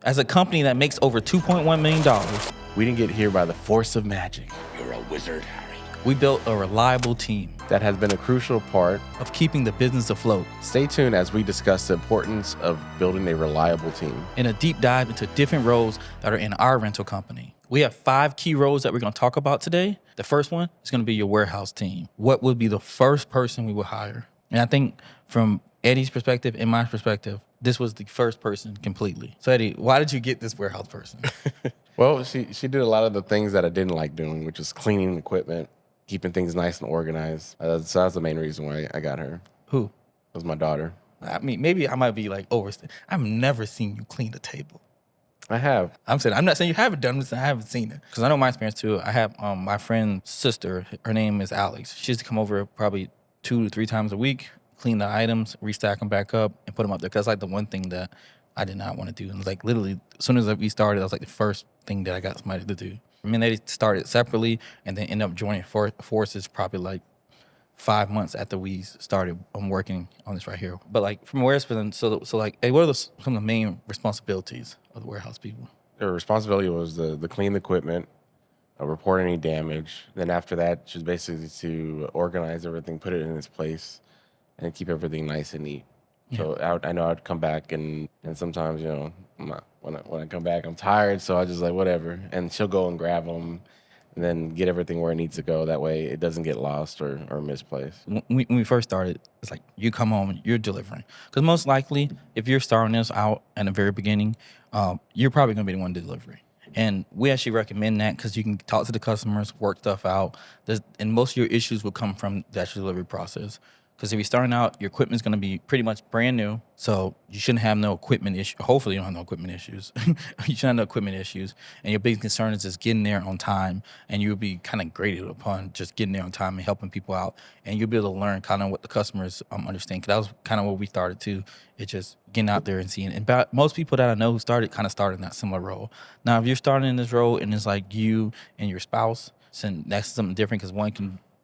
As a company that makes over $2.1 million, we didn't get here by the force of magic. You're a wizard, Harry. We built a reliable team That has been a crucial part of keeping the business afloat. Stay tuned as we discuss the importance of building a reliable team. In a deep dive into different roles that are in our rental company. We have 5 key roles that we're going to talk about today. The first one is going to be your warehouse team. What would be the first person we would hire? And I think from Eddie's perspective and my perspective, this was the first person completely. So Eddie, why did you get this warehouse person? Well, she did a lot of the things that I didn't like doing, which is cleaning equipment, keeping things nice and organized. So that's the main reason why I got her. Who? It was my daughter. I mean, maybe I might be like overstating. I've never seen you clean the table. I have. I'm not saying you haven't done this. I haven't seen it because I know my experience too. I have my friend's sister. Her name is Alex. She used to come over probably 2 to 3 times a week, clean the items, restack them back up, and put them up there. Because that's like the one thing that I did not want to do. And it was like literally, as soon as we started, that was like the first thing that I got somebody to do. I mean, they started separately and then ended up joining forces probably like 5 months after we started working on this right here. But like from a warehouse person, so like, hey, what are some of the main responsibilities of the warehouse people? Her responsibility was the clean the equipment, report any damage. Then after that, she was basically to organize everything, put it in its place, and keep everything nice and neat. Yeah. So I know I'd come back and sometimes, when I come back, I'm tired, so I just like whatever. And she'll go and grab them and then get everything where it needs to go. That way it doesn't get lost or misplaced. When we first started, it's like you come home, you're delivering. Because most likely, if you're starting this out in the very beginning, you're probably going to be the one delivering. And we actually recommend that because you can talk to the customers, work stuff out. And most of your issues will come from the actual delivery process. Because if you're starting out, your equipment's going to be pretty much brand new. So you shouldn't have no equipment issue. Hopefully you don't have no equipment issues. You shouldn't have no equipment issues. And your big concern is just getting there on time. And you'll be kind of graded upon just getting there on time and helping people out. And you'll be able to learn kind of what the customers understand. Because that was kind of what we started too. It's just getting out there and seeing. And most people that I know who started in that similar role. Now, if you're starting in this role and it's like you and your spouse, then that's something different because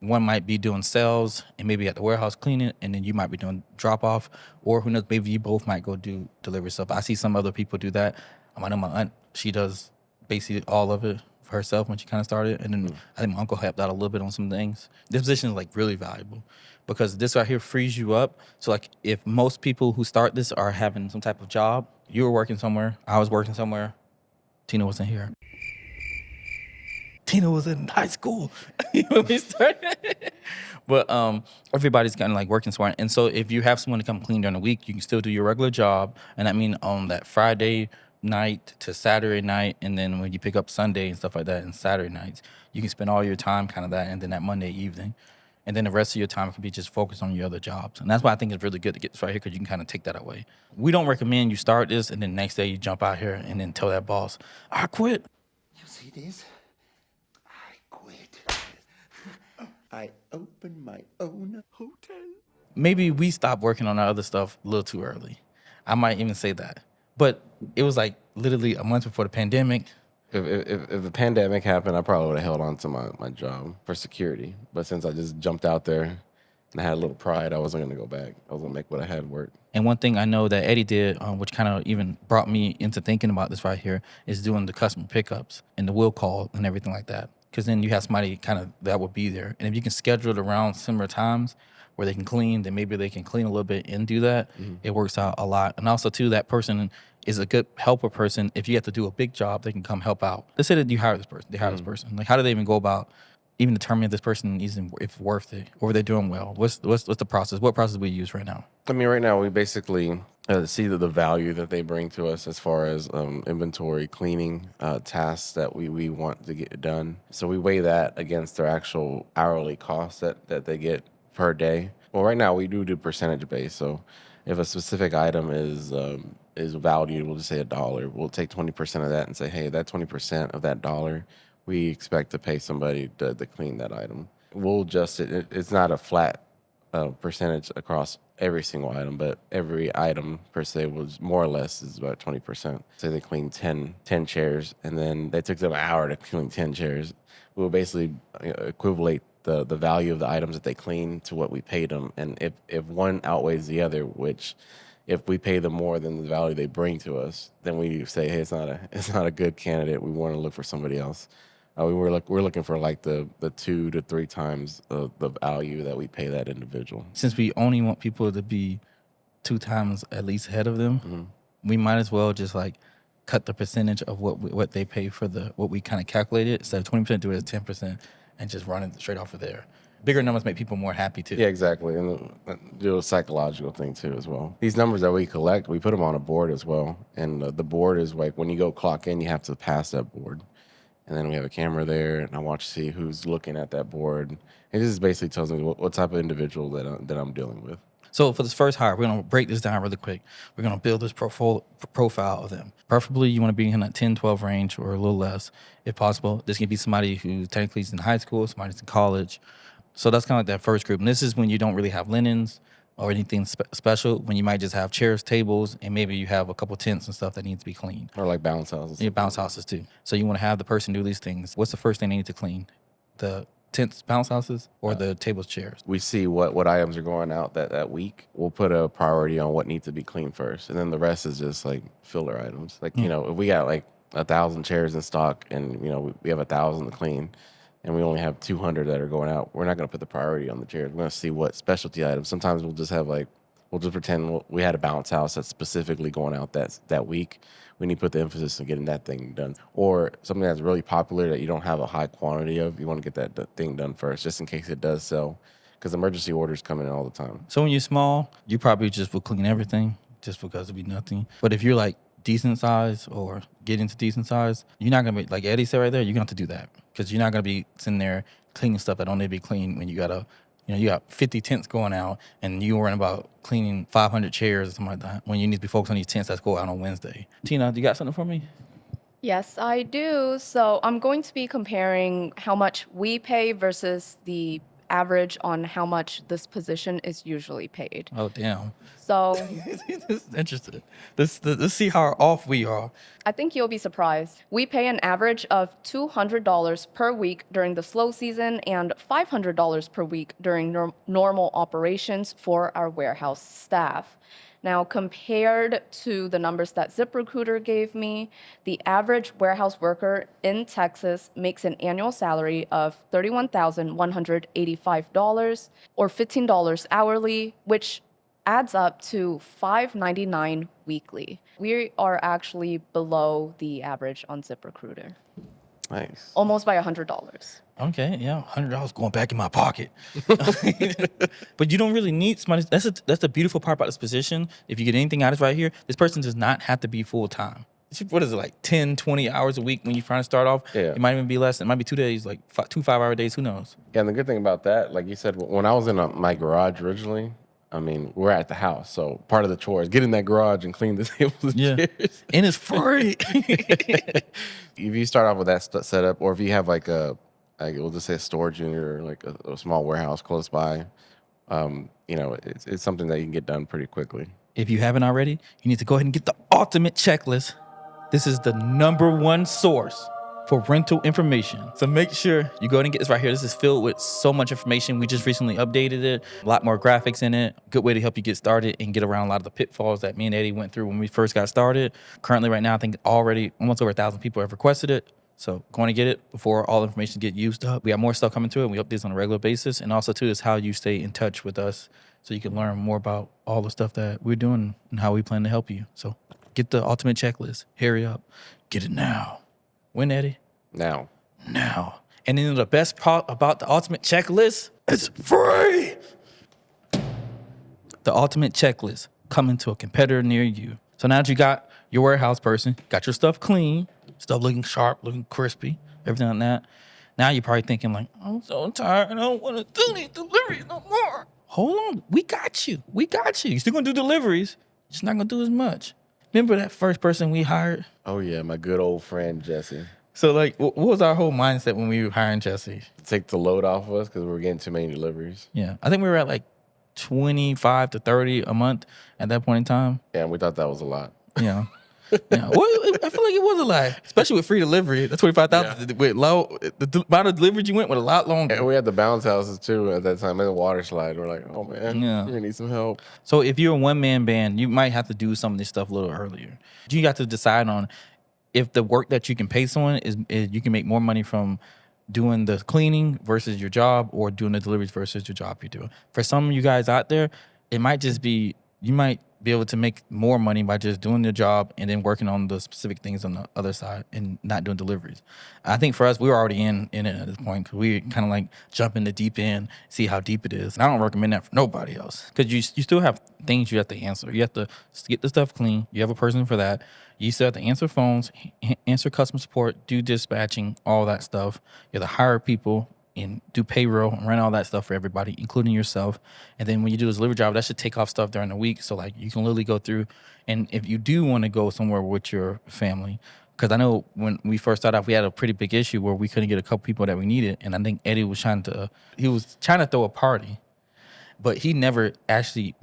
one might be doing sales and maybe at the warehouse cleaning, and then you might be doing drop off, or who knows, maybe you both might go do delivery stuff. I see some other people do that. I know my aunt, she does basically all of it for herself when she kind of started, and then I think my uncle helped out a little bit on some things. This position is like really valuable because this right here frees you up. So like if most people who start this are having some type of job, you were working somewhere, I was working somewhere, Tina wasn't here. Tina was in high school when we started. But everybody's kind of like working smart. And so if you have someone to come clean during the week, you can still do your regular job. And I mean on that Friday night to Saturday night, and then when you pick up Sunday and stuff like that and Saturday nights, you can spend all your time kind of that, and then that Monday evening. And then the rest of your time can be just focused on your other jobs. And that's why I think it's really good to get this right here because you can kind of take that away. We don't recommend you start this and then next day you jump out here and then tell that boss, I quit. You see this? I opened my own hotel. Maybe we stopped working on our other stuff a little too early. I might even say that. But it was like literally a month before the pandemic. If the pandemic happened, I probably would have held on to my job for security. But since I just jumped out there and I had a little pride, I wasn't going to go back. I was going to make what I had work. And one thing I know that Eddie did, which kind of even brought me into thinking about this right here, is doing the customer pickups and the will call and everything like that. Because then you have somebody kind of that would be there. And if you can schedule it around similar times where they can clean, then maybe they can clean a little bit and do that. Mm-hmm. It works out a lot. And also, too, that person is a good helper person. If you have to do a big job, they can come help out. Let's say that you hire this person. They hire this person. Like, how do they even go about even determining if this person is if worth it or they're doing well? What's the process? What process do we use right now? I mean, right now we basically see the value that they bring to us as far as inventory, cleaning tasks that we want to get done. So we weigh that against their actual hourly cost that they get per day. Well, right now we do percentage based. So if a specific item is valued, we'll just say $1. We'll take 20% of that and say, hey, that 20% of that dollar, we expect to pay somebody to clean that item. We'll adjust it. It's not a flat percentage across every single item, but every item per se was more or less is about 20%. Say they cleaned 10 chairs, and then they took them an hour to clean 10 chairs. We'll basically equivalate the value of the items that they clean to what we paid them. And if one outweighs the other, which If we pay them more than the value they bring to us, then we say, hey, it's not a good candidate. We want to look for somebody else. We're looking for like the 2 to 3 times the value that we pay that individual. Since we only want people to be 2 times at least ahead of them, we might as well just like cut the percentage of what they pay for what we kind of calculated. Instead of 20%, do it as 10% and just run it straight off of there. Bigger numbers make people more happy too. Yeah, exactly. And do a psychological thing too as well. These numbers that we collect, we put them on a board as well. And the board is like when you go clock in, you have to pass that board. And then we have a camera there, and I watch to see who's looking at that board. And this basically tells me what type of individual that I'm dealing with. So for this first hire, we're going to break this down really quick. We're going to build this profile of them. Preferably, you want to be in that 10, 12 range or a little less, if possible. This can be somebody who technically is in high school, somebody's in college. So that's kind of like that first group. And this is when you don't really have linens or anything special, when you might just have chairs, tables, and maybe you have a couple tents and stuff that needs to be cleaned. Or like bounce houses. Yeah, bounce houses too. So you want to have the person do these things. What's the first thing they need to clean? The tents, bounce houses, or the tables, chairs? We see what items are going out that week. We'll put a priority on what needs to be cleaned first. And then the rest is just like filler items. Like, you know, if we got like 1,000 chairs in stock and, you know, we have 1,000 to clean, and we only have 200 that are going out, we're not going to put the priority on the chairs. We're going to see what specialty items. Sometimes we'll just pretend we had a bounce house that's specifically going out that week. We need to put the emphasis on getting that thing done. Or something that's really popular that you don't have a high quantity of, you want to get that thing done first, just in case it does sell, because emergency orders come in all the time. So when you're small, you probably just will clean everything just because it'd be nothing. But if you're like decent size or get into decent size, you're not going to be, like Eddie said right there, you're going to have to do that. Because you're not going to be sitting there cleaning stuff that don't need to be cleaned when you got 50 tents going out and you're worrying about cleaning 500 chairs or something like that when you need to be focused on these tents that's go out on Wednesday. Tina, you got something for me? Yes, I do. So I'm going to be comparing how much we pay versus the average on how much this position is usually paid. Oh, damn. So This is interesting. Let's see how off we are. I think you'll be surprised. We pay an average of $200 per week during the slow season and $500 per week during normal operations for our warehouse staff. Now, compared to the numbers that ZipRecruiter gave me, the average warehouse worker in Texas makes an annual salary of $31,185 or $15 hourly, which adds up to $599 weekly. We are actually below the average on ZipRecruiter, Nice. almost by $100. Okay, yeah, $100 going back in my pocket. But you don't really need somebody. That's the beautiful part about this position. If you get anything out of it right here, this person does not have to be full time. What is it, like 10, 20 hours a week when you're trying to start off? Yeah. It might even be less. It might be 2 days, like 2 5-hour days. Who knows? Yeah, and the good thing about that, like you said, when I was in my garage originally, I mean, we're at the house, so part of the chore is get in that garage and clean the tables and chairs. And it's free. If you start off with that setup, or if you have we'll just say a storage unit or like a small warehouse close by, you know, it's something that you can get done pretty quickly. If you haven't already, you need to go ahead and get the ultimate checklist. This is the #1 source for rental information. So make sure you go ahead and get this right here. This is filled with so much information. We just recently updated it. A lot more graphics in it. Good way to help you get started and get around a lot of the pitfalls that me and Eddie went through when we first got started. Currently right now, I think already almost over 1,000 people have requested it. So going to get it before all information get used up. We got more stuff coming through, and we update this on a regular basis. And also too is how you stay in touch with us so you can learn more about all the stuff that we're doing and how we plan to help you. So get the ultimate checklist. Hurry up. Get it now. When, Eddie? Now. And then the best part about the ultimate checklist, it's free. The ultimate checklist coming to a competitor near you. So now that you got your warehouse person, got your stuff clean, stuff looking sharp, looking crispy, everything like that. Now you're probably thinking like, I'm so tired. I don't want to do these deliveries no more. Hold on. We got you. You're still going to do deliveries. Just not going to do as much. Remember that first person we hired? Oh yeah, my good old friend Jesse. So like, what was our whole mindset when we were hiring Jesse? Take the load off of us because we were getting too many deliveries. Yeah, I think we were at like 25 to 30 a month at that point in time. Yeah, and we thought that was a lot. Yeah. I feel like it was a lie, especially with free delivery. That's 25,000 with low. The amount of deliveries you went with a lot longer. And we had the bounce houses too at that time, and the water slide. We're like, oh man, Yeah. we're gonna need some help. So if you're a one-man band, you might have to do some of this stuff a little earlier. You got to decide on if the work that you can pay someone is you can make more money from doing the cleaning versus your job, or doing the deliveries versus your job you're doing. For some of you guys out there, it might just be, you might be able to make more money by just doing your job and then working on the specific things on the other side and not doing deliveries. I think for us, we were already in it at this point, because we kind of like jump in the deep end, see how deep it is. And I don't recommend that for nobody else, because you still have things you have to answer. You have to get the stuff clean. You have a person for that. You still have to answer phones, answer customer support, do dispatching, all that stuff. You have to hire people and do payroll and run all that stuff for everybody, including yourself. And then when you do this delivery job, that should take off stuff during the week. So like you can literally go through, and if you do want to go somewhere with your family, because I know when we first started off, we had a pretty big issue where we couldn't get a couple people that we needed. And I think Eddie was trying to throw a party, but he never actually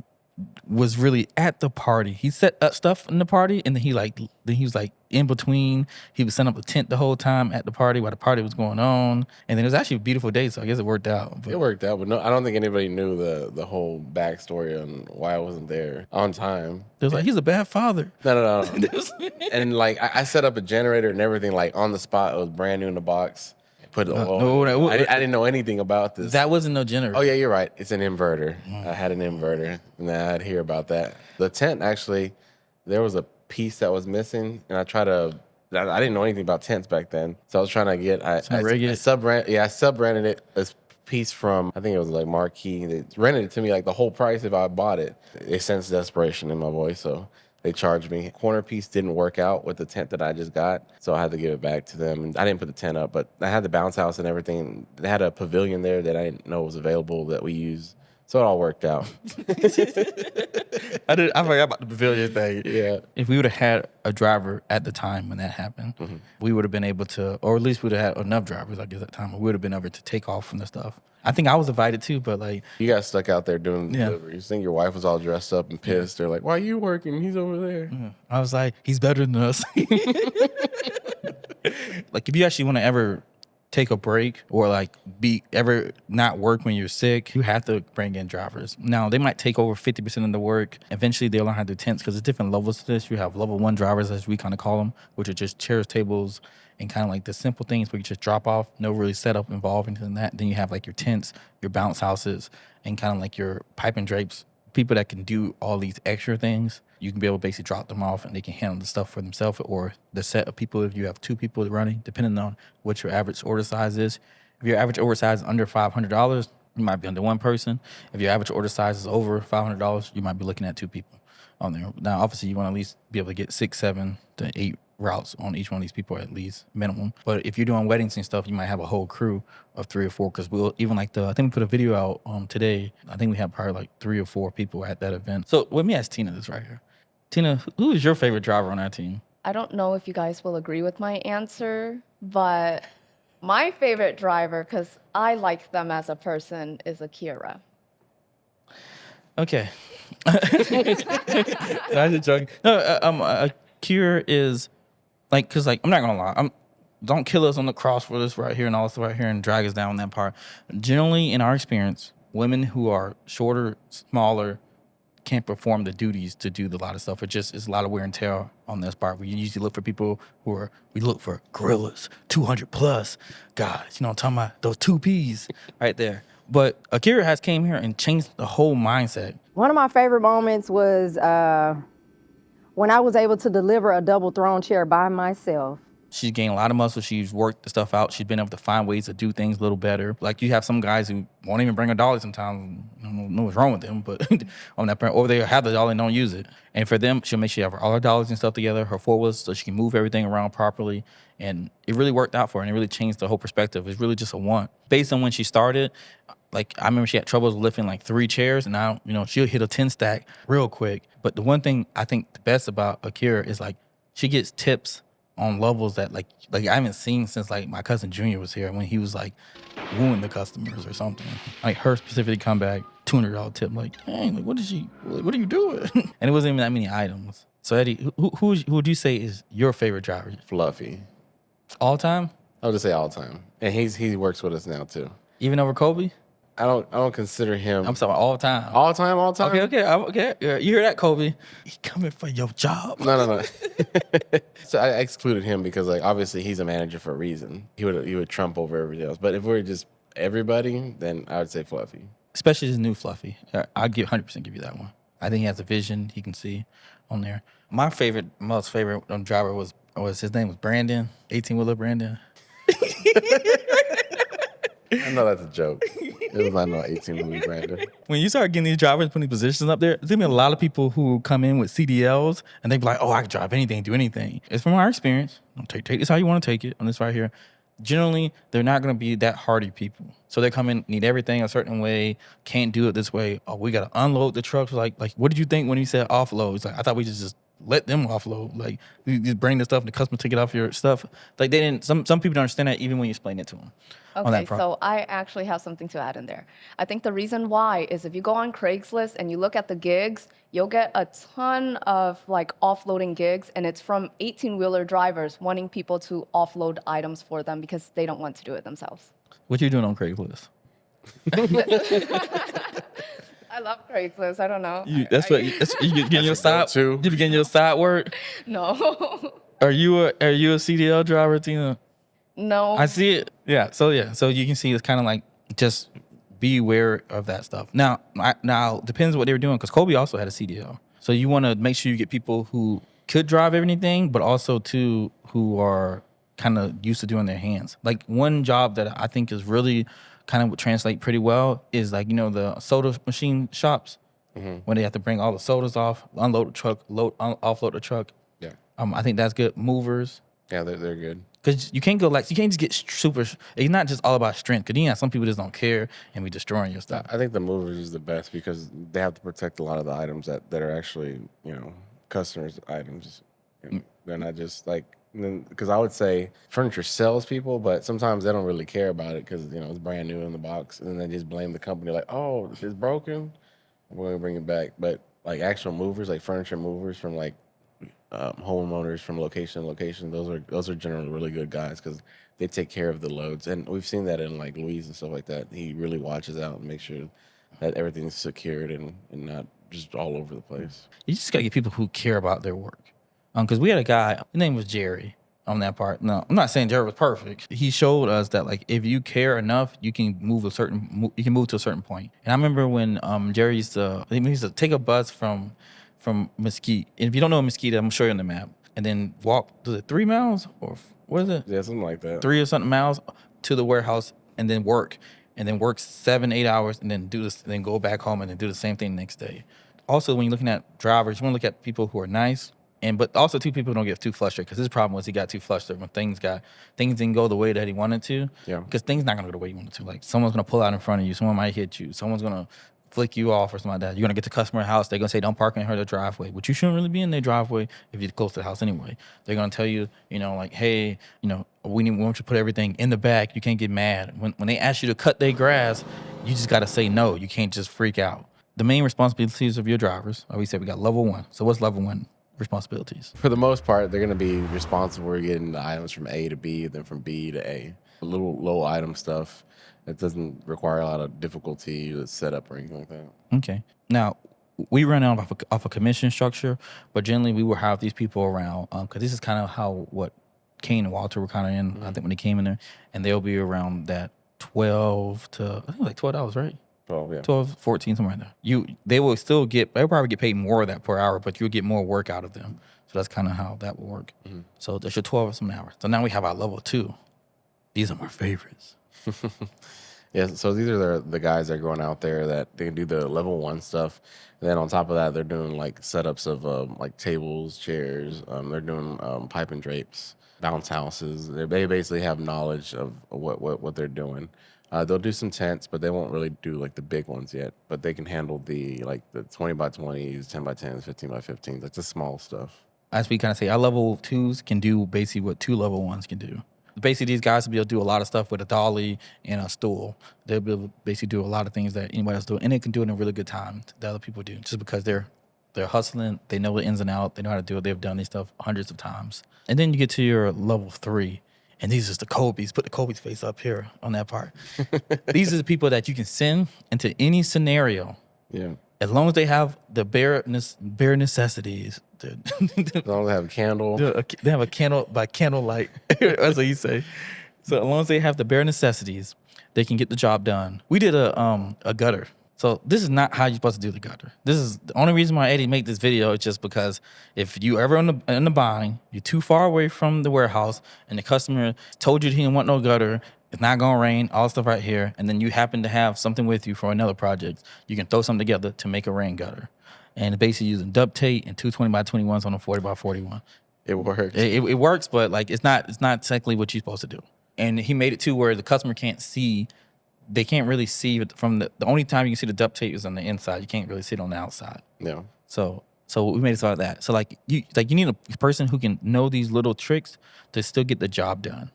was really at the party. He set up stuff in the party, and then he was like in between. He was setting up a tent the whole time at the party while the party was going on. And then it was actually a beautiful day, so I guess it worked out. But It worked out, but no, I don't think anybody knew the whole backstory on why I wasn't there on time. it was like, he's a bad father. No. And like I set up a generator and everything like on the spot. It was brand new in the box. Put it on. I didn't know anything about this. That wasn't no generator. Oh yeah, you're right. It's an inverter. I had an inverter, and I had to hear about that. The tent, actually, there was a piece that was missing, and I didn't know anything about tents back then, so I was trying to get. I sub-rented it as piece from, I think it was like Marquee. They rented it to me like the whole price if I bought it. They sensed desperation in my voice, so they charged me. Corner piece didn't work out with the tent that I just got, so I had to give it back to them. And I didn't put the tent up, but I had the bounce house and everything. They had a pavilion there that I didn't know was available that we used, so it all worked out. I forgot about the pavilion thing. Yeah. If we would have had a driver at the time when that happened, we would have been able to, or at least we'd have had enough drivers, I guess, at the time. We would have been able to take off from the stuff. I think I was invited too, but like, You got stuck out there doing Yeah. deliveries. I think your wife was all dressed up and pissed. They're like, why are you working? He's over there. I was like, he's better than us. Like, if you actually want to ever take a break or like be ever not work when you're sick, you have to bring in drivers. Now, they might take over 50% of the work. Eventually, they'll learn how to do tents, because there's different levels to this. You have level 1 drivers, as we kind of call them, which are just chairs, tables, and kind of like the simple things where you just drop off, no really setup involved into that. Then you have like your tents, your bounce houses, and kind of like your pipe and drapes. People that can do all these extra things, you can be able to basically drop them off and they can handle the stuff for themselves, or the set of people if you have 2 people running, depending on what your average order size is. If your average order size is under $500, you might be under 1 person. If your average order size is over $500, you might be looking at 2 people on there. Now, obviously, you want to at least be able to get 6, 7 to 8 routes on each one of these people at least minimum. But if you're doing weddings and stuff, you might have a whole crew of 3 or 4, because we'll even like I think we put a video out today. I think we had probably like 3 or 4 people at that event. So let me ask Tina this right here. Tina, who is your favorite driver on our team? I don't know if you guys will agree with my answer, but my favorite driver, because I like them as a person, is Akira. Okay. I was joking. No, Akira is like, because like, I'm not gonna lie, don't kill us on the cross for this right here and all this right here and drag us down that part. Generally, in our experience, women who are shorter, smaller, can't perform the duties to do a lot of stuff. It's a lot of wear and tear on this part. We usually look for people we look for gorillas, 200 plus guys. You know what I'm talking about? Those 2 Ps right there. But Akira has came here and changed the whole mindset. One of my favorite moments was when I was able to deliver a double throne chair by myself. She's gained a lot of muscle. She's worked the stuff out. She's been able to find ways to do things a little better. Like, you have some guys who won't even bring a dolly sometimes. I don't know what's wrong with them, but on that point, or they have the dolly and don't use it. And for them, she'll make sure you have all her dollars and stuff together, her 4-wheels, so she can move everything around properly. And it really worked out for her, and it really changed the whole perspective. It's really just a want. Based on when she started, like, I remember she had trouble lifting like 3 chairs, and now, she'll hit a 10 stack real quick. But the one thing I think the best about Akira is like, she gets tips on levels that like I haven't seen since like my cousin Junior was here, when he was like wooing the customers or something. Like, her specifically come back $200 tip. Like, dang, like what are you doing? And it wasn't even that many items. So Eddie, who would you say is your favorite driver Fluffy. all time, I'll just say all time, and he works with us now too. even over Kobe? I don't consider him I'm sorry, all time. all time. Okay. Yeah, you hear that, Kobe? He coming for your job. No. So I excluded him because like obviously he's a manager for a reason. He would trump over everybody else. But if we're just everybody, then I would say Fluffy. Especially his new Fluffy. I'll 100% give you that one. I think he has a vision he can see on there. My most favorite driver was his name was Brandon, 18-wheeler Brandon. I know that's a joke. It was not no 18 Brandon. When you start getting these drivers, putting these positions up there's gonna be a lot of people who come in with CDLs and they be like, oh, I can drive anything, do anything. It's from our experience. Take this how you want to take it on this right here. Generally, they're not going to be that hardy people. So they come in, need everything a certain way, can't do it this way. Oh, we got to unload the trucks. Like, what did you think when he said offload? It's like, I thought we just let them offload. Like, you just bring the stuff and the customer take it off your stuff. Like, they didn't, some people don't understand that even when you explain it to them. Okay, so I actually have something to add in there. I think the reason why is if you go on Craigslist and you look at the gigs, you'll get a ton of like offloading gigs, and it's from 18-wheeler drivers wanting people to offload items for them because they don't want to do it themselves. What you doing on Craigslist? I love Craigslist. I don't know. You getting your side go-to. You getting your side work? No. Are you a CDL driver, Tina? No. I see it. Yeah. So you can see it's kind of like just be aware of that stuff. Now depends what they were doing because Kobe also had a CDL. So you want to make sure you get people who could drive everything, but also too who are kind of used to doing their hands. Like one job that I think is really kind of would translate pretty well is like the soda machine shops when they have to bring all the sodas off, unload the truck, offload the truck. Yeah. I think that's good. Movers. Yeah, they're good. Because you can't just get super. It's not just all about strength. Because some people just don't care and be destroying your stuff. I think the movers is the best because they have to protect a lot of the items that are actually, customers' items. They're not just like, because I would say furniture sells people, but sometimes they don't really care about it because, it's brand new in the box. And then they just blame the company like, oh, it's broken. We're going to bring it back. But like actual movers, like furniture movers from like, homeowners from location to location, those are generally really good guys because they take care of the loads, and we've seen that in like Louise and stuff like that. He really watches out and makes sure that everything's secured and not just all over the place. You just gotta get people who care about their work. Because we had a guy, his name was Jerry on that part. No, I'm not saying Jerry was perfect. He showed us that like if you care enough, you can move to a certain point. And I remember when Jerry used to take a bus from Mesquite. And if you don't know Mesquite, I'm gonna show you on the map. And then walk, was it 3 miles or what is it? Yeah, something like that. 3 or something miles to the warehouse and then work. And then work 7-8 hours and then do this, and then go back home and then do the same thing the next day. Also, when you're looking at drivers, you want to look at people who are nice. But also two people don't get too frustrated because his problem was he got too frustrated when things didn't go the way that he wanted to. Yeah. Because things not gonna go the way you wanted to. Like someone's gonna pull out in front of you, someone might hit you, someone's gonna flick you off or something like that. You're gonna get to customer house, they're gonna say don't park in her driveway, which you shouldn't really be in their driveway if you're close to the house anyway. They're gonna tell you, like, hey, we want you to put everything in the back. You can't get mad. When they ask you to cut their grass, you just gotta say no. You can't just freak out. The main responsibilities of your drivers, we said we got level 1. So what's level 1 responsibilities? For the most part, they're going to be responsible for getting the items from A to B, then from B to A. A little low item stuff that doesn't require a lot of difficulty to set up or anything like that. Okay. Now, we run off a commission structure, but generally we will have these people around because this is kind of how what Kane and Walter were kind of in, I think, when they came in there, and they'll be around that 12 to, I think like $12, right? 12, yeah. 12, 14, somewhere in there. They'll probably get paid more of that per hour, but you'll get more work out of them. So that's kind of how that will work. Mm-hmm. So there's your 12 or some hours. So now we have our level 2. These are my favorites. Yeah, so these are the guys that are going out there that they can do the level 1 stuff. And then on top of that, they're doing like setups of like tables, chairs. They're doing pipe and drapes, bounce houses. They basically have knowledge of what they're doing. They'll do some tents, but they won't really do like the big ones yet. But they can handle the 20 by 20s, 10 by 10s, 15 by 15s, like the small stuff. As we kind of say, our level 2s can do basically what 2 level 1s can do. Basically, these guys will be able to do a lot of stuff with a dolly and a stool. They'll be able to basically do a lot of things that anybody else do, and they can do it in a really good time that other people do, just because they're They're hustling. They know the ins and outs. They know how to do it. They've done these stuff hundreds of times. And then you get to your level 3, and these are the Kobe's. Put the Kobe's face up here on that part. These are the people that you can send into any scenario. Yeah. As long as they have the bare necessities. As long as they have a candle. They have a candle by candlelight. That's what you say. So as long as they have the bare necessities, they can get the job done. We did a gutter. So this is not how you're supposed to do the gutter. This is the only reason why Eddie made this video is just because if you ever in the bind, you're too far away from the warehouse, and the customer told you he didn't want no gutter, it's not gonna rain, all stuff right here, and then you happen to have something with you for another project, you can throw something together to make a rain gutter. And basically using duct tape and 220 by 21s on a 40 by 41. It works. It works, but like it's not technically what you're supposed to do. And he made it to where the customer can't see. They can't really see it from the only time you can see the duct tape is on the inside. You can't really see it on the outside. Yeah. So we made it so like that. So like you need a person who can know these little tricks to still get the job done.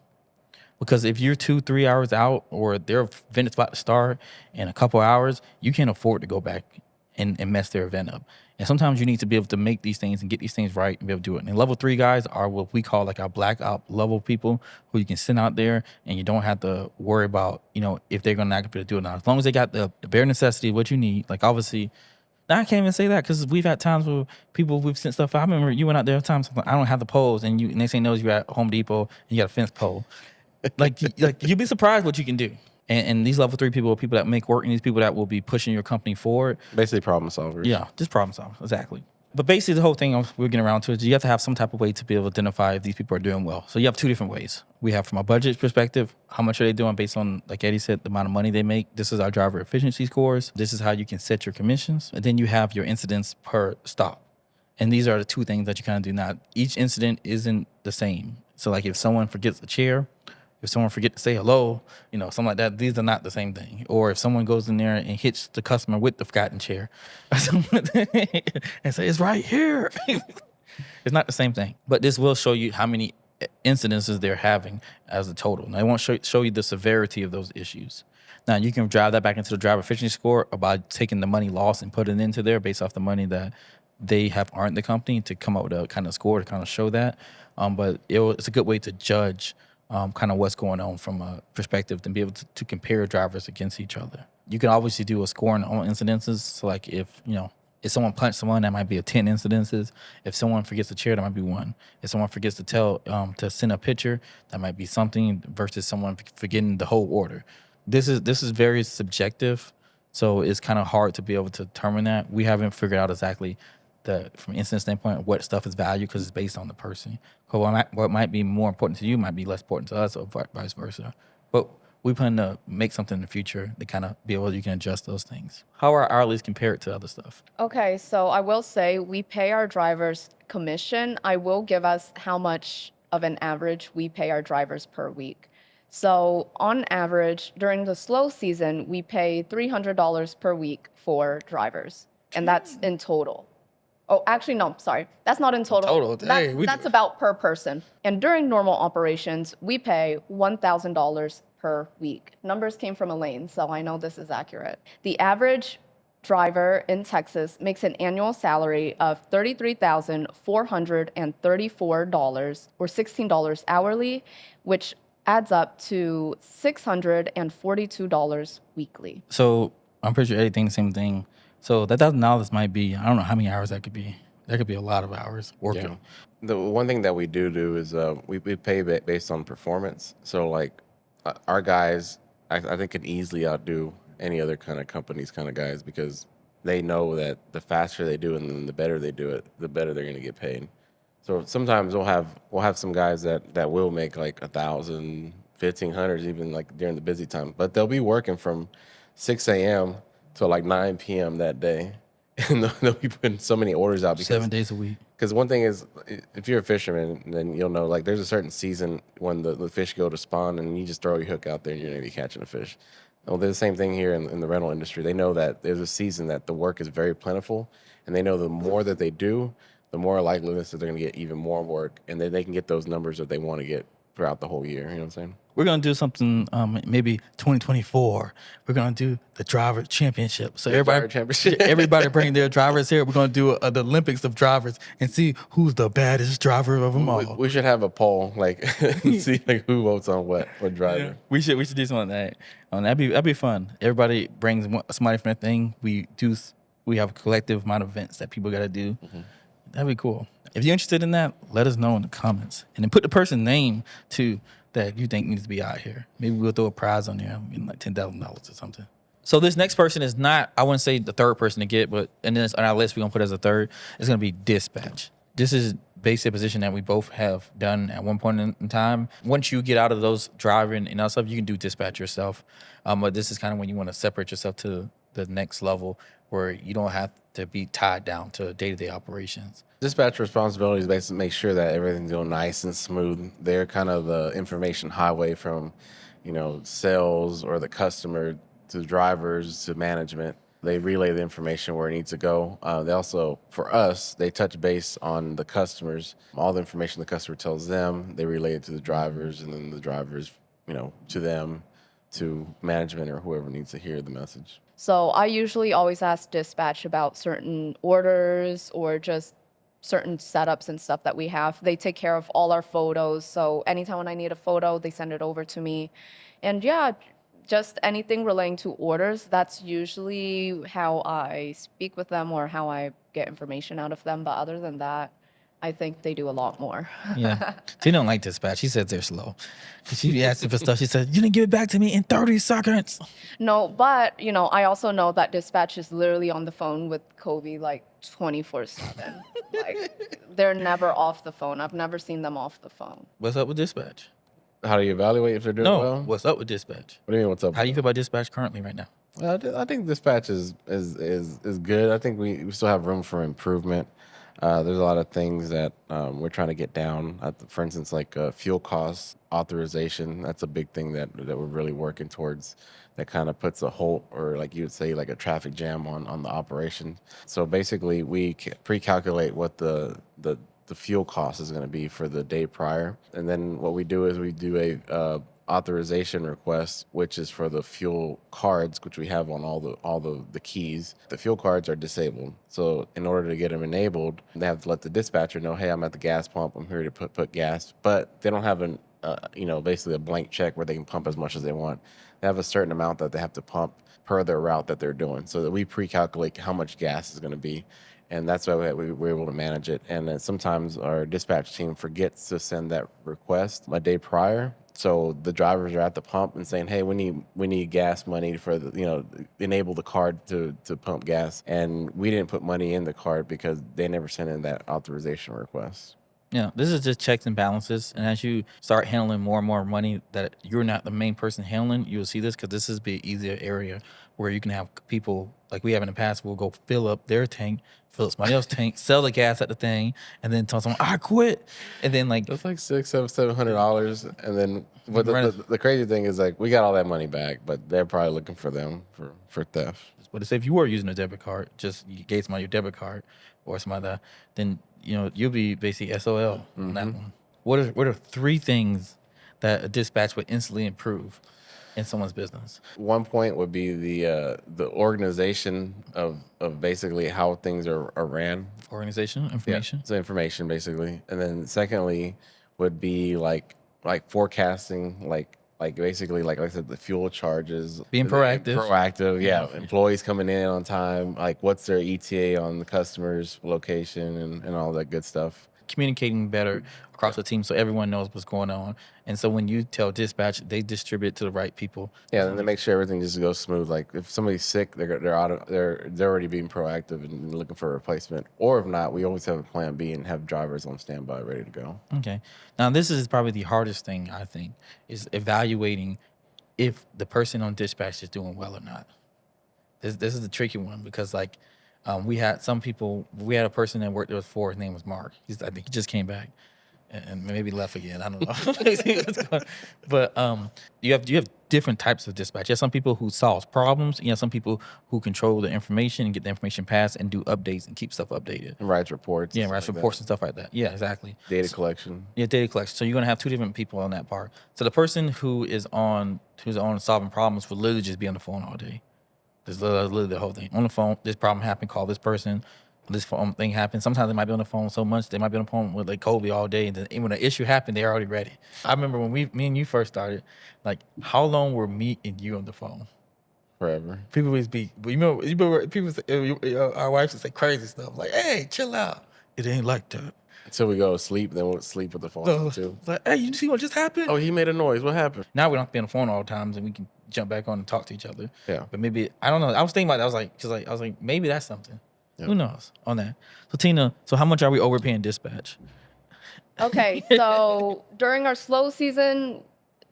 Because if you're 2-3 hours out, or their event is about to start in a couple hours, you can't afford to go back and mess their event up. And sometimes you need to be able to make these things and get these things right and be able to do it. And level 3 guys are what we call like our black op level people who you can send out there and you don't have to worry about, if they're going to not be able to do it now. As long as they got the bare necessity, what you need, like obviously, now I can't even say that because we've had times where we've sent stuff. I remember you went out there times, I don't have the poles, and next thing you know is you're at Home Depot and you got a fence pole. like you'd be surprised what you can do. And these level 3 people are people that make work, and these people that will be pushing your company forward. Basically problem solvers. Yeah, just problem solvers, exactly. But basically the whole thing we're getting around to is you have to have some type of way to be able to identify if these people are doing well. So you have 2 different ways. We have from a budget perspective, how much are they doing based on, like Eddie said, the amount of money they make. This is our driver efficiency scores. This is how you can set your commissions. And then you have your incidents per stop. And these are the 2 things that you kind of do. Now, each incident isn't the same. So like if someone forgets a chair, if someone forget to say hello, something like that, these are not the same thing. Or if someone goes in there and hits the customer with the forgotten chair and say, it's right here. It's not the same thing. But this will show you how many incidences they're having as a total. Now, it won't show you the severity of those issues. Now, you can drive that back into the driver efficiency score by taking the money lost and putting it into there based off the money that they have earned the company to come up with a kind of score to kind of show that. But it's a good way to judge kind of what's going on from a perspective and be able to compare drivers against each other. You can obviously do a scoring on incidences. So like if someone punched someone, that might be a 10 incidences. If someone forgets a chair, that might be 1. If someone forgets to send a picture, that might be something versus someone forgetting the whole order. This is very subjective. So it's kind of hard to be able to determine that. We haven't figured out exactly from an incident standpoint, what stuff is valued because it's based on the person. What might be more important to you might be less important to us, or vice versa. But we plan to make something in the future to kind of be able you can adjust those things. How are hourlies compared to other stuff? Okay, so I will say we pay our drivers commission. I will give us how much of an average we pay our drivers per week. So on average, during the slow season, we pay $300 per week for drivers, and that's in total. Oh, actually, no, sorry. That's not in total. That's about per person. And during normal operations, we pay $1,000 per week. Numbers came from Elaine, so I know this is accurate. The average driver in Texas makes an annual salary of $33,434 or $16 hourly, which adds up to $642 weekly. So I'm pretty sure everything the same thing. So that $1,000 might be, I don't know how many hours that could be. That could be a lot of hours working. Yeah. The one thing that we do is we pay based on performance. So like our guys, I think can easily outdo any other kind of companies kind of guys because they know that the faster they do it and the better they do it, the better they're going to get paid. So sometimes we'll have some guys that will make like 1,000, 1,500 even like during the busy time, but they'll be working from 6 a.m. till like 9 p.m. that day. And they'll be putting so many orders out. Because, 7 days a week. Because one thing is, if you're a fisherman, then you'll know, like, there's a certain season when the fish go to spawn, and you just throw your hook out there, and you're going to be catching a fish. Well, they're the same thing here in the rental industry. They know that there's a season that the work is very plentiful, and they know the more that they do, the more likely it is that they're going to get even more work, and then they can get those numbers that they want to get throughout the whole year. You know what I'm saying? We're gonna do something, maybe 2024. We're gonna do the driver championship. So driver championship. everybody bring their drivers here. We're gonna do the Olympics of drivers and see who's the baddest driver of them all. We should have a poll, like see like who votes on what driver. Yeah, we should do something like that. That'd be fun. Everybody brings somebody from their thing. We have a collective amount of events that people gotta do. That'd be cool. If you're interested in that, let us know in the comments, and then put the person's name too that you think needs to be out here. Maybe we'll throw a prize on there, like $10,000 or something. So this next person is not, I wouldn't say the third person to get, but and then on our list we're gonna put as a third. It's gonna be dispatch. This is basically a position that we both have done at one point in time. Once you get out of those driving and other stuff, you can do dispatch yourself. But this is kind of when you want to separate yourself to the next level where you don't have to be tied down to day-to-day operations. Dispatch responsibility is basically make sure that everything's going nice and smooth. They're kind of the information highway from, sales or the customer to drivers to management. They relay the information where it needs to go. They also, for us, they touch base on the customers. All the information the customer tells them, they relay it to the drivers, and then the drivers, to them, to management or whoever needs to hear the message. So I usually always ask dispatch about certain orders or just certain setups and stuff that we have. They take care of all our photos. So anytime when I need a photo, they send it over to me. And yeah, just anything relating to orders, that's usually how I speak with them or how I get information out of them. But other than that, I think they do a lot more. Yeah. She don't like dispatch. She says they're slow. She asked for stuff. She said, "You didn't give it back to me in 30 seconds." No, but I also know that dispatch is literally on the phone with Kobe like 24/7. Like they're never off the phone. I've never seen them off the phone. What's up with dispatch? How do you evaluate if they're doing No, well? what's up with dispatch? What do you mean, what's up? How do you feel about dispatch currently right now? I think dispatch is good. I think we still have room for improvement. There's a lot of things that we're trying to get down. For instance, like fuel costs authorization. That's a big thing that we're really working towards. That kind of puts a halt, or like you would say, like a traffic jam on the operation. So basically, we pre-calculate what the fuel cost is going to be for the day prior, and then what we do is we do a authorization request, which is for the fuel cards, which we have on all the keys. The fuel cards are disabled, so in order to get them enabled, they have to let the dispatcher know, hey, I'm at the gas pump, I'm here to put gas. But they don't have basically a blank check where they can pump as much as they want. They have a certain amount that they have to pump per their route that they're doing, so that we pre-calculate how much gas is going to be. And that's why we're able to manage it. And then sometimes our dispatch team forgets to send that request a day prior. So the drivers are at the pump and saying, "Hey, we need gas money for enable the card to pump gas." And we didn't put money in the card because they never sent in that authorization request. Yeah, this is just checks and balances. And as you start handling more and more money that you're not the main person handling, you'll see this, because this is be an easier area where you can have people like we have in the past. We'll go fill up their tank, fill up somebody else's tank, sell the gas at the thing, and then tell someone, "I quit." And then like That's like $700, and then but the crazy thing is, like, we got all that money back, but they're probably looking for them for theft. But if you were using a debit card, just you gave somebody your debit card or something like that, then you'll be basically SOL on that one. What are 3 things that a dispatch would instantly improve in someone's business? One point would be the organization of basically how things are ran. Organization, information. Yeah, so information basically, and then secondly would be like forecasting, like basically like I said, the fuel charges, Being proactive. Yeah, employees coming in on time, like what's their ETA on the customer's location and all that good stuff. Communicating better across the team so everyone knows what's going on. And so when you tell dispatch, they distribute to the right people. Yeah, and they make sure everything just goes smooth. Like if somebody's sick, they're already being proactive and looking for a replacement. Or if not, we always have a plan B and have drivers on standby ready to go. Okay. Now this is probably the hardest thing, I think, is evaluating if the person on dispatch is doing well or not. This is the tricky one, because like we had a person that worked there before. His name was Mark. I think he just came back. and maybe left again. I don't know. But you have different types of dispatch. You have some people who solve problems. You have some people who control the information and get the information passed and do updates and keep stuff updated. And writes reports. Yeah, and writes stuff like reports and stuff like that. Yeah, exactly. Data collection. Yeah, data collection. So you're gonna have two different people on that part. So the person who's on solving problems will literally just be on the phone all day. There's literally the whole thing on the phone. This problem happened. Call this person. This thing happened. Sometimes they might be on the phone so much they might be on the phone with like Kobe all day, and then when the issue happened, they're already ready. I remember when me and you first started. Like, how long were me and you on the phone? Forever. People always be. You remember people say, our wives would say crazy stuff like, "Hey, chill out. It ain't like that." Until we go to sleep, then we'll sleep with the phone So, too. like, hey, you see what just happened? Oh, he made a noise. What happened? Now we don't have to be on the phone all the times, and we can jump back on and talk to each other. Yeah. But maybe I don't know. I was thinking about that. I was like, maybe that's something. Yeah. Who knows on that? So Tina, how much are we overpaying dispatch? Okay, so during our slow season,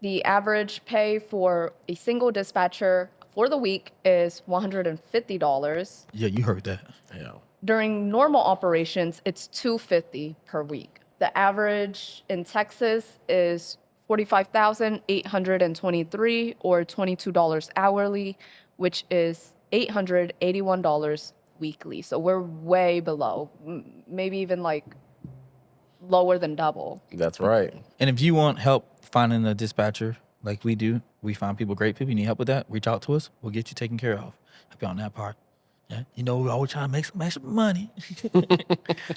the average pay for a single dispatcher for the week is $150. Yeah, you heard that. Yeah. During normal operations, it's $250 per week. The average in Texas is $45,823 or $22 hourly, which is $881 weekly. So we're way below, maybe even like lower than double. That's right. And if you want help finding a dispatcher like we do, we find great people. You need help with that? Reach out to us. We'll get you taken care of. Help you on that part. Yeah, we're always trying to make some extra money.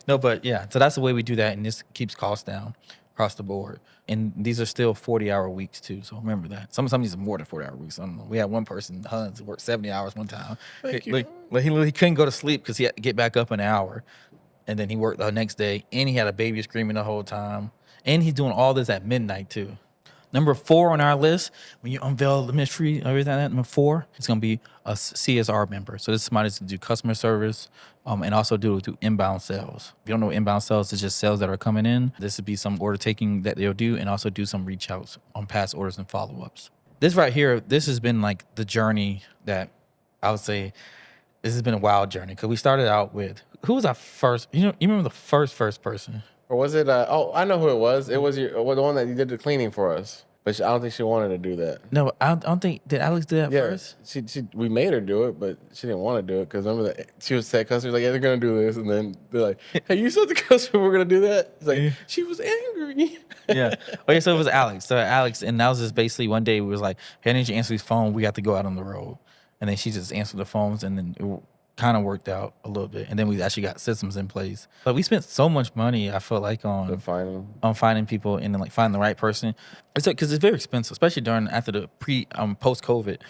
No, but yeah, so that's the way we do that, and this keeps costs down across the board. And these are still 40-hour weeks too, so remember that. Some of these are more than 40-hour weeks. I don't know. We had one person, Hans, who worked 70 he one time. He couldn't go to sleep because he had to get back up an hour, and then he worked the next day, and he had a baby screaming the whole time, and he's doing all this at midnight too. Number 4 on our list, when you unveil the mystery, everything like that, number 4, it's going to be a CSR member. So this is somebody to do customer service and also do inbound sales. If you don't know what inbound sales, it's just sales that are coming in. This would be some order taking that they'll do and also do some reach outs on past orders and follow-ups. This right here, this has been like the journey that I would say this has been a wild journey because we started out with, who was our first, you remember the first person? Or was it? I know who it was. It was the one that you did the cleaning for us. But I don't think she wanted to do that. No, I don't think, did Alex do that first? We made her do it, but she didn't want to do it because remember that she was saying customers like, yeah, they're gonna do this, and then they're like, hey, you said the customer we're gonna do that. It's like she was angry. Yeah. Okay, so it was Alex. So Alex, and that was just basically one day we was like, hey, I need you to answer this phone. We got to go out on the road, and then she just answered the phones, and then it kind of worked out a little bit, and then we actually got systems in place. But we spent so much money, I felt like, on finding people and then like finding the right person. It's like, because it's very expensive, especially after the post COVID,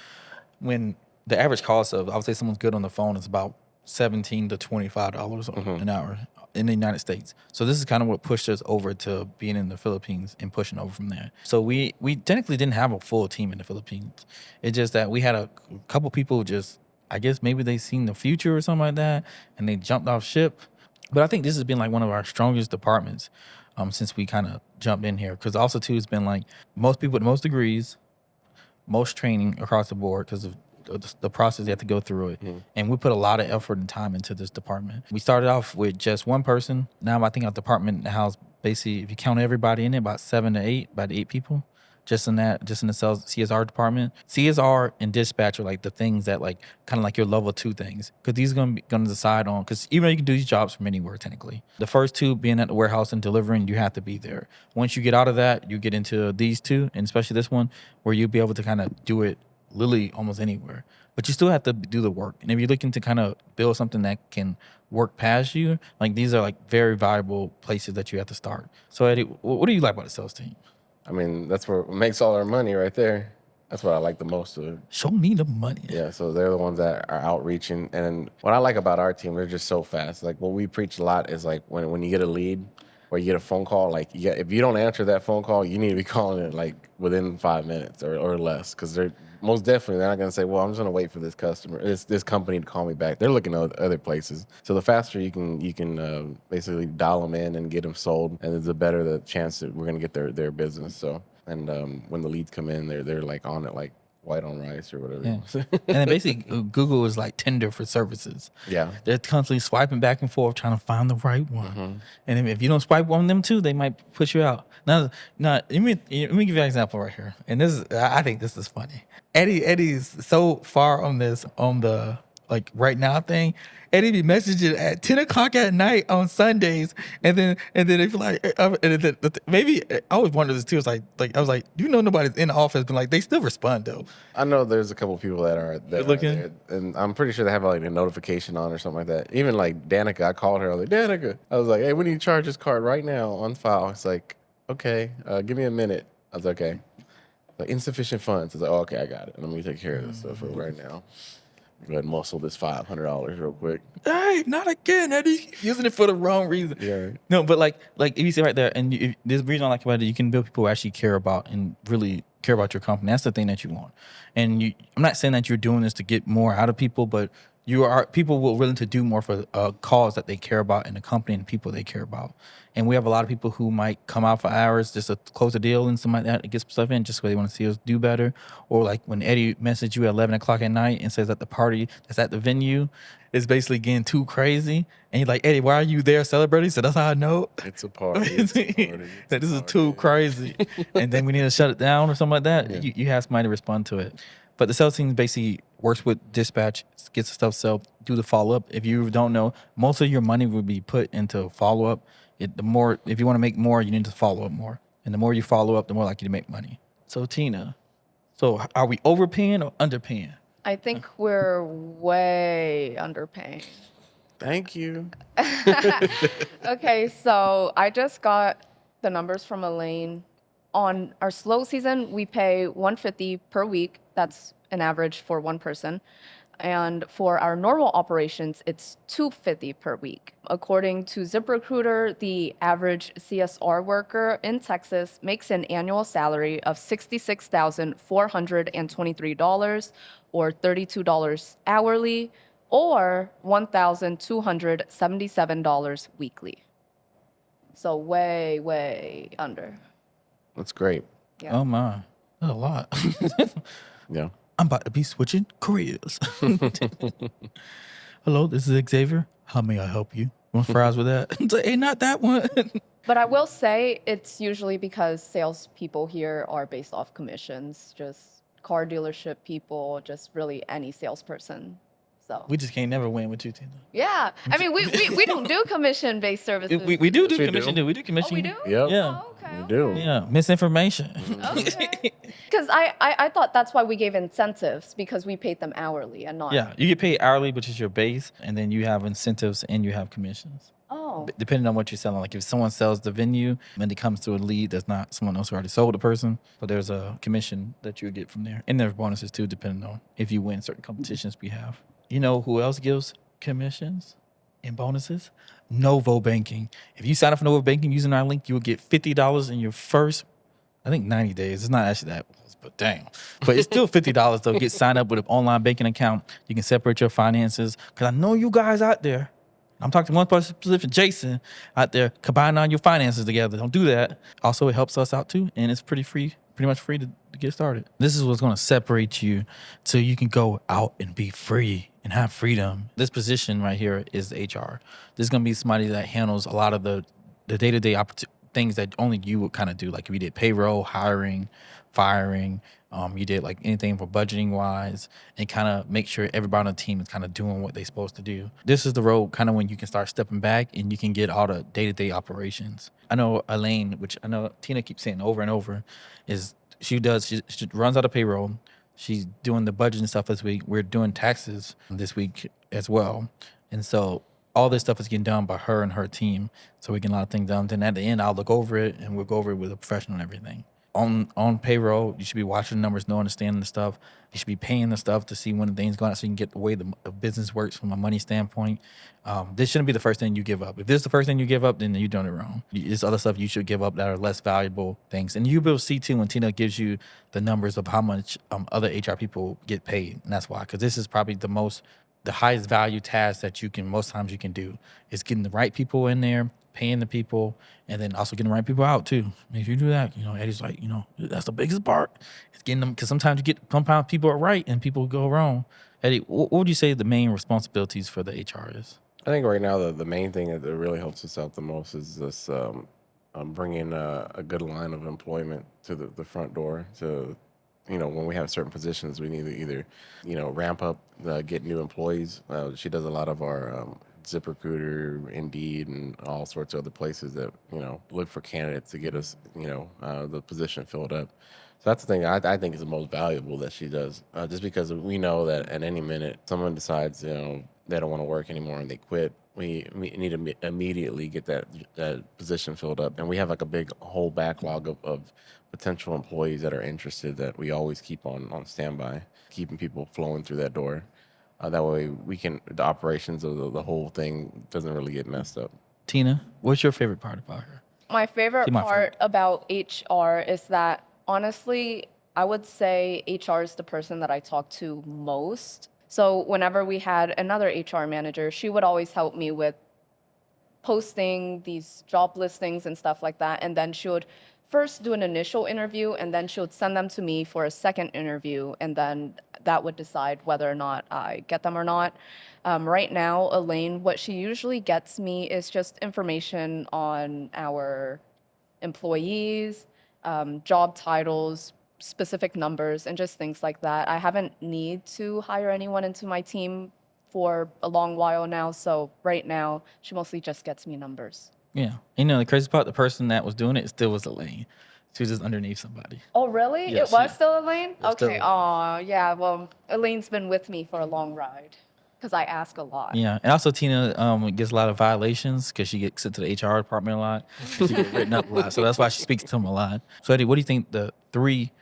when the average cost of, I would say, someone's good on the phone is about $17 to $25 an hour in the United States. So this is kind of what pushed us over to being in the Philippines and pushing over from there. So we technically didn't have a full team in the Philippines. It's just that we had a couple people just, I guess maybe they seen the future or something like that, and they jumped off ship. But I think this has been like one of our strongest departments since we kind of jumped in here. Because also too, it's been like most people with most degrees, most training across the board because of the process you have to go through it. And we put a lot of effort and time into this department. We started off with just one person. Now I think our department house basically, if you count everybody in it, about 8 people. Just in the sales CSR department. CSR and dispatch are like the things that like kind of like your level 2 things. Because these are going to decide on, because even though you can do these jobs from anywhere technically. The first 2 being at the warehouse and delivering, you have to be there. Once you get out of that, you get into these 2, and especially this one, where you'll be able to kind of do it literally almost anywhere. But you still have to do the work. And if you're looking to kind of build something that can work past you, like these are like very valuable places that you have to start. So Eddie, what do you like about the sales team? I mean, that's where it makes all our money right there. That's what I like the most of it. Show me the money. Yeah, so they're the ones that are outreaching. And what I like about our team, they're just so fast. Like what we preach a lot is like when you get a lead or you get a phone call, like if you don't answer that phone call, you need to be calling it like within 5 minutes or less, because they're most definitely they're not going to say, well, I'm just going to wait for this customer, this company to call me back. They're looking at other places. So the faster you can basically dial them in and get them sold, and the better the chance that we're going to get their business. So, and when the leads come in, they're like on it like white on rice or whatever. Yeah. And then basically Google is like Tinder for services. Yeah. They're constantly swiping back and forth trying to find the right one. And if you don't swipe on them too, they might put you out. Now let me give you an example right here. And this is, I think this is funny. Eddie's so far on the like right now thing. Eddie be messaging at 10 o'clock at night on Sundays, and then if like maybe I always wonder this too. It's like I was like, you know, nobody's in the office, but like they still respond though. I know there's a couple people that are looking? there, and I'm pretty sure they have like a notification on or something like that. Even like Danica, I called her. I was like, Danica, I was like, hey, we need to charge this card right now on file. It's like, okay, give me a minute. I was like, okay. Like insufficient funds. It's like, oh, okay, I got it. Let me take care of this stuff right now. Go ahead and muscle this $500 real quick. Hey, not again, Eddie. Using it for the wrong reason. Yeah. Right. No, but like if you see right there, and there's a reason I like about it, you can build people who actually care about and really care about your company. That's the thing that you want. And I'm not saying that you're doing this to get more out of people, but people will willing to do more for a cause that they care about and the company and the people they care about. And we have a lot of people who might come out for hours just to close a deal and something like that to get stuff in just because they want to see us do better. Or like when Eddie messaged you at 11 o'clock at night and says that the party that's at the venue is basically getting too crazy. And you're like, Eddie, why are you there celebrating? So that's how I know. It's a party. It's a party. That this is too crazy. And then we need to shut it down or something like that. Yeah. You have somebody to respond to it. But the sales team basically works with dispatch, gets the stuff sold, do the follow-up. If you don't know, most of your money will be put into follow-up. If you want to make more, you need to follow up more. And the more you follow up, the more likely to make money. So Tina, are we overpaying or underpaying? I think we're way underpaying. Thank you. Okay, so I just got the numbers from Elaine. On our slow season, we pay $150 per week. That's an average for one person. And for our normal operations, it's $250 per week. According to ZipRecruiter, the average CSR worker in Texas makes an annual salary of $66,423 or $32 hourly or $1,277 weekly. So way, way under. That's great. Yeah. Oh my, that's a lot. Yeah. I'm about to be switching careers. Hello, this is Xavier. How may I help you? Want fries with that? It's like, hey, not that one. But I will say it's usually because salespeople here are based off commissions, just car dealership people, just really any salesperson. So We just can't never win with you, Tina. yeah, I mean we don't do commission-based services. We do Yes, we commission. do. We do commission. Oh, we do? Yep. Yeah. Oh, okay. We do. Yeah, misinformation. Okay. Because I thought that's why we gave incentives, because we paid them hourly and not. Yeah, you get paid hourly, which is your base, and then you have incentives and you have commissions. Oh. Depending on what you're selling. Like if someone sells the venue and it comes to a lead that's not someone else who already sold the person, but there's a commission that you get from there. And there's bonuses too, depending on if you win certain competitions we have. You know who else gives commissions and bonuses? Novo Banking. If you sign up for Novo Banking using our link, you will get $50 in your first, I think 90 days. It's not actually that, but damn. But it's still $50 though. Get signed up with an online banking account. You can separate your finances. Because I know you guys out there, I'm talking to one person specific, Jason, out there, combining all your finances together. Don't do that. Also, it helps us out too, and it's pretty much free to get started. This is what's going to separate you so you can go out and be free and have freedom. This position right here is the HR. This is going to be somebody that handles a lot of the day-to-day things that only you would kind of do. Like if you did payroll, hiring, firing, you did like anything for budgeting wise, and kind of make sure everybody on the team is kind of doing what they're supposed to do. This is the role kind of when you can start stepping back and you can get all the day-to-day operations. I know Elaine, which I know Tina keeps saying over and over, is she runs out of payroll. She's doing the budget and stuff this week. We're doing taxes this week as well. And so all this stuff is getting done by her and her team. So we get a lot of things done. Then at the end, I'll look over it and we'll go over it with a professional and everything. On payroll, you should be watching the numbers, understanding the stuff. You should be paying the stuff to see when the things go out so you can get the way the business works from a money standpoint. This shouldn't be the first thing you give up. If this is the first thing you give up, then you're doing it wrong. There's other stuff you should give up that are less valuable things. And you'll be able to see too when Tina gives you the numbers of how much other HR people get paid. And that's why, because this is probably the most the highest value task that most times you can do is getting the right people in there, paying the people, and then also getting the right people out too. If you do that, Eddie's like, that's the biggest part. It's getting them, because sometimes you get sometimes people are right and people go wrong. Eddie, what would you say the main responsibilities for the HR is? I think right now the main thing that really helps us out the most is this bringing a good line of employment to the front door. To when we have certain positions, we need to either ramp up, get new employees. She does a lot of our ZipRecruiter, Indeed, and all sorts of other places that look for candidates to get us the position filled up. So that's the thing I think is the most valuable that she does, just because we know that at any minute someone decides they don't want to work anymore and they quit. We need to immediately get that position filled up, and we have like a big whole backlog of potential employees that are interested that we always keep on standby, keeping people flowing through that door. That way the operations of the whole thing doesn't really get messed up. Tina, what's your favorite part about her? My favorite See, my part about HR is that, honestly, I would say HR is the person that I talk to most. So whenever we had another HR manager, she would always help me with posting these job listings and stuff like that. And then she would first do an initial interview, and then she would send them to me for a second interview. And then that would decide whether or not I get them or not. Right now, Elaine, what she usually gets me is just information on our employees, job titles, specific numbers, and just things like that. I haven't need to hire anyone into my team for a long while now, so right now she mostly just gets me numbers. Yeah. The crazy part, the person that was doing it still was Elaine. She was just underneath somebody. Oh, really? Yeah, It was she- still Elaine? was still Okay. Elaine. Oh, yeah. Well, Elaine's been with me for a long ride because I ask a lot. Yeah. And also Tina gets a lot of violations because she gets sent to the HR department a lot. She gets written up a lot. So that's why she speaks to them a lot. So Eddie, what do you think the 3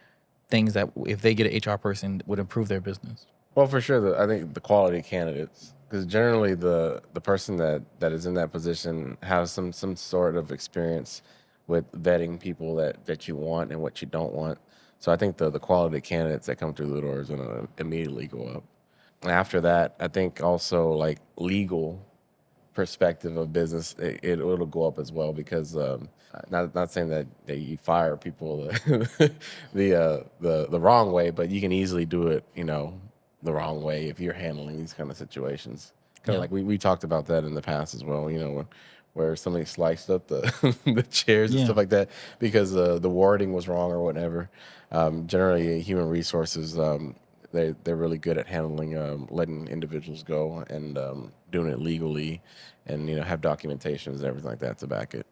things that if they get an HR person would improve their business? Well, for sure, I think the quality of candidates, because generally the person that is in that position has some sort of experience with vetting people that you want and what you don't want. So I think the quality of candidates that come through the door is going to immediately go up. And after that, I think also like legal perspective of business, it'll go up as well, because not saying that you fire people the wrong way, but you can easily do it the wrong way if you're handling these kind of situations. Kind of like we talked about that in the past as well. Where somebody sliced up the the chairs and Yeah. stuff like that because the wording was wrong or whatever. Generally, human resources, they're really good at handling letting individuals go and doing it legally, and have documentations and everything like that to back it.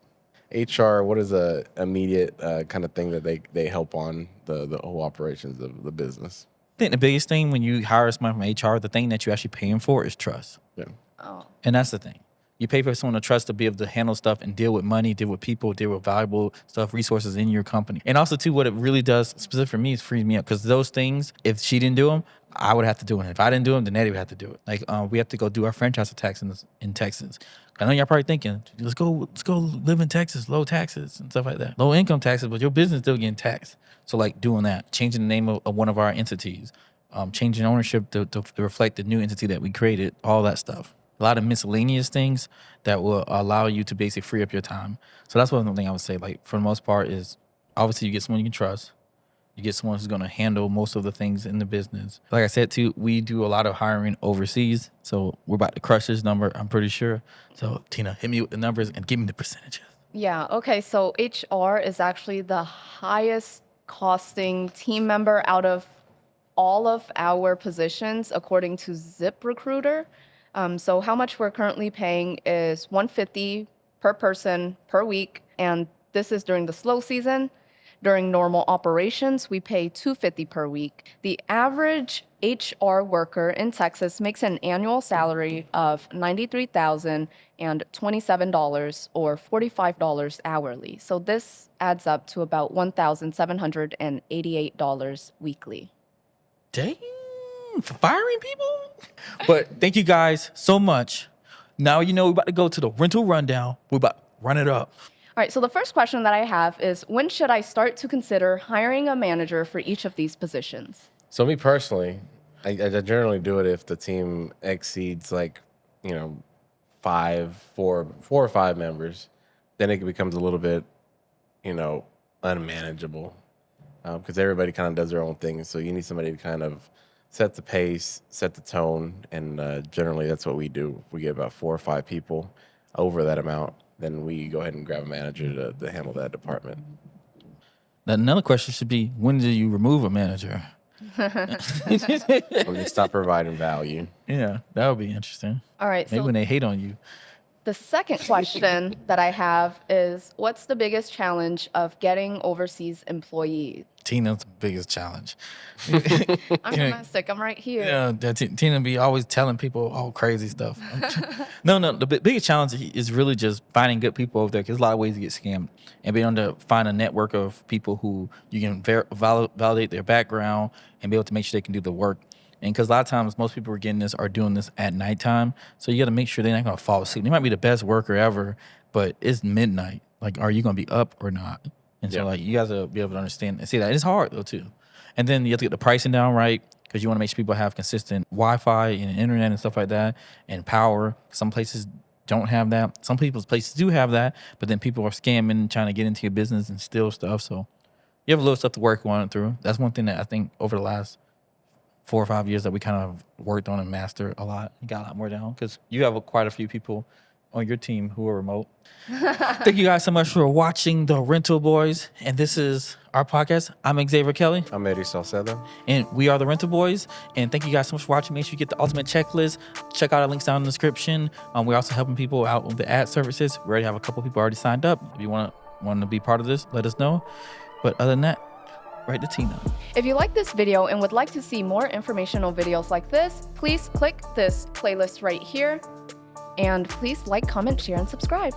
HR, what is a immediate kind of thing that they help on the whole operations of the business? I think the biggest thing when you hire someone from HR, the thing that you're actually paying for is trust. Yeah. Oh. And that's the thing. You pay for someone to trust to be able to handle stuff and deal with money, deal with people, deal with valuable stuff, resources in your company. And also, too, what it really does, specific for me, is frees me up. Because those things, if she didn't do them, I would have to do it. If I didn't do them, then Eddie would have to do it. Like we have to go do our franchise tax in Texas. I know y'all probably thinking, let's go live in Texas, low taxes and stuff like that. Low income taxes, but your business still getting taxed. So like doing that, changing the name of one of our entities, changing ownership to reflect the new entity that we created, all that stuff. A lot of miscellaneous things that will allow you to basically free up your time. So that's one thing I would say, like, for the most part, is obviously you get someone you can trust. You get someone who's going to handle most of the things in the business. Like I said, too, we do a lot of hiring overseas. So we're about to crush this number, I'm pretty sure. So, Tina, hit me with the numbers and give me the percentages. Yeah, okay, so HR is actually the highest costing team member out of all of our positions according to ZipRecruiter. So how much we're currently paying is $150 per person per week, and this is during the slow season. During normal operations, we pay $250 per week. The average HR worker in Texas makes an annual salary of $93,027 or $45 hourly. So this adds up to about $1,788 weekly. Dang, for firing people? But thank you guys so much. Now we're about to go to the rental rundown. We're about to run it up. All right, so the first question that I have is, when should I start to consider hiring a manager for each of these positions? So me personally, I generally do it if the team exceeds like, 4 or 5 members. Then it becomes a little bit, unmanageable because everybody kind of does their own thing. So you need somebody to kind of set the pace, set the tone, and generally that's what we do. If we get about 4 or 5 people over that amount, then we go ahead and grab a manager to handle that department. Now, another question should be, when do you remove a manager? When they stop providing value. Yeah, that would be interesting. All right. Maybe So when they hate on you. the second question that I have is, what's the biggest challenge of getting overseas employees? Tina's the biggest challenge. I'm domestic. I'm right here. Yeah, Tina be always telling people all crazy stuff. No, the biggest challenge is really just finding good people over there, because there's a lot of ways to get scammed, and being able to find a network of people who you can validate their background and be able to make sure they can do the work. And because a lot of times most people are doing this at nighttime, so you got to make sure they're not going to fall asleep. They might be the best worker ever, but it's midnight. Like, are you going to be up or not? And so, like, you guys will be able to understand and see that. It's hard, though, too. And then you have to get the pricing down right, because you want to make sure people have consistent Wi-Fi and internet and stuff like that, and power. Some places don't have that. Some people's places do have that, but then people are scamming, trying to get into your business and steal stuff. So you have a little stuff to work on through. That's one thing that I think over the last 4 or 5 years that we kind of worked on and mastered a lot. You got a lot more down, because you have quite a few people on your team who are remote. Thank you guys so much for watching The Rental Boys. And this is our podcast. I'm Xavier Kelly. I'm Eddie Sauceda. And we are The Rental Boys. And thank you guys so much for watching. Make sure you get the ultimate checklist. Check out our links down in the description. We're also helping people out with the ad services. We already have a couple people already signed up. If you want to be part of this, let us know. But other than that, right to Tina. If you like this video and would like to see more informational videos like this, please click this playlist right here. And please like, comment, share, and subscribe.